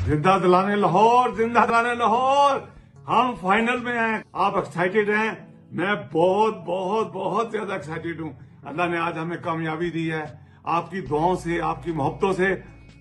जिंदा दिलाने लाहौर, जिंदा दिलाने लाहौर। हम फाइनल में हैं। आप एक्साइटेड हैं? मैं बहुत बहुत बहुत ज्यादा एक्साइटेड हूँ। अल्लाह ने आज हमें कामयाबी दी है। आपकी दुआओं से, आपकी मोहब्बतों से।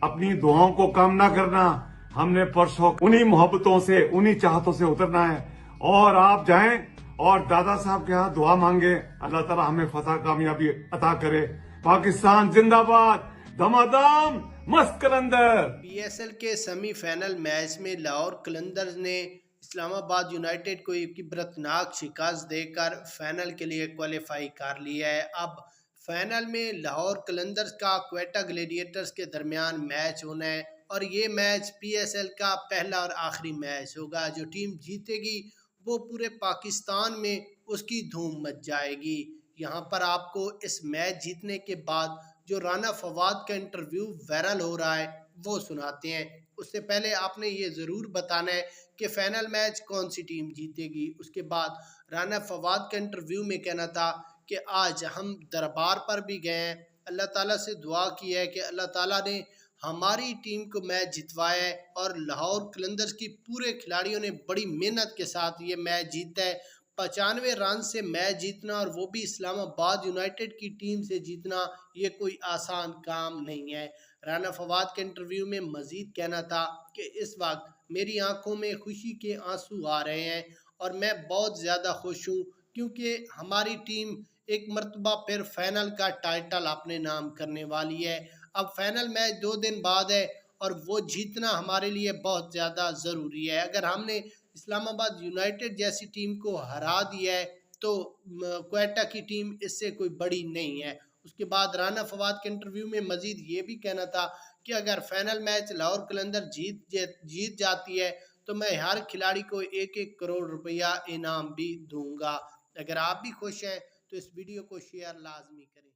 अपनी दुआओं को कम ना करना। हमने परसों उन्हीं मोहब्बतों से, उन्हीं चाहतों से उतरना है। और आप जाएं और दादा साहब के यहाँ दुआ मांगे। अल्लाह ताला हमें फतह कामयाबी अता करे। पाकिस्तान जिंदाबाद, दमादम मस्त कलंदर। पीएसएल के सेमीफाइनल मैच में लाहौर कलंदर्स ने इस्लामाबाद यूनाइटेड को एक इबरतनाक शिकस्त देकर फाइनल के लिए क्वालिफाई कर लिया है। अब फाइनल में लाहौर कलंदर्स का क्वेटा ग्लेडिएटर्स के दरमियान मैच होना है और ये मैच पीएसएल का पहला और आखिरी मैच होगा। जो टीम जीतेगी वो पूरे पाकिस्तान में उसकी धूम मच जाएगी। यहाँ पर आपको इस मैच जीतने के बाद जो राना फवाद का इंटरव्यू वायरल हो रहा है वो सुनाते हैं। उससे पहले आपने ये ज़रूर बताना है कि फाइनल मैच कौन सी टीम जीतेगी। उसके बाद राना फवाद का इंटरव्यू में कहना था कि आज हम दरबार पर भी गए हैं, अल्लाह ताला से दुआ की है कि अल्लाह ताला ने हमारी टीम को मैच जितवाया है और लाहौर कलंदर्स की पूरे खिलाड़ियों ने बड़ी मेहनत के साथ ये मैच जीता है। 95 रन से मैच जीतना और वो भी इस्लामाबाद यूनाइटेड की टीम से जीतना ये कोई आसान काम नहीं है। राना फवाद के इंटरव्यू में मजीद कहना था कि इस वक्त मेरी आंखों में खुशी के आंसू आ रहे हैं और मैं बहुत ज़्यादा खुश हूँ क्योंकि हमारी टीम एक मरतबा फिर फाइनल का टाइटल अपने नाम करने वाली है। अब फाइनल मैच 2 दिन बाद है और वो जीतना हमारे लिए बहुत ज़्यादा ज़रूरी है। अगर हमने इस्लामाबाद यूनाइटेड जैसी टीम को हरा दिया है तो क्वेटा की टीम इससे कोई बड़ी नहीं है। उसके बाद राना फवाद के इंटरव्यू में मजीद ये भी कहना था कि अगर फाइनल मैच लाहौर कलंदर जीत जाती है तो मैं हर खिलाड़ी को 1-1 करोड़ रुपया इनाम भी दूंगा। अगर आप भी खुश हैं तो इस वीडियो को शेयर लाजमी करें।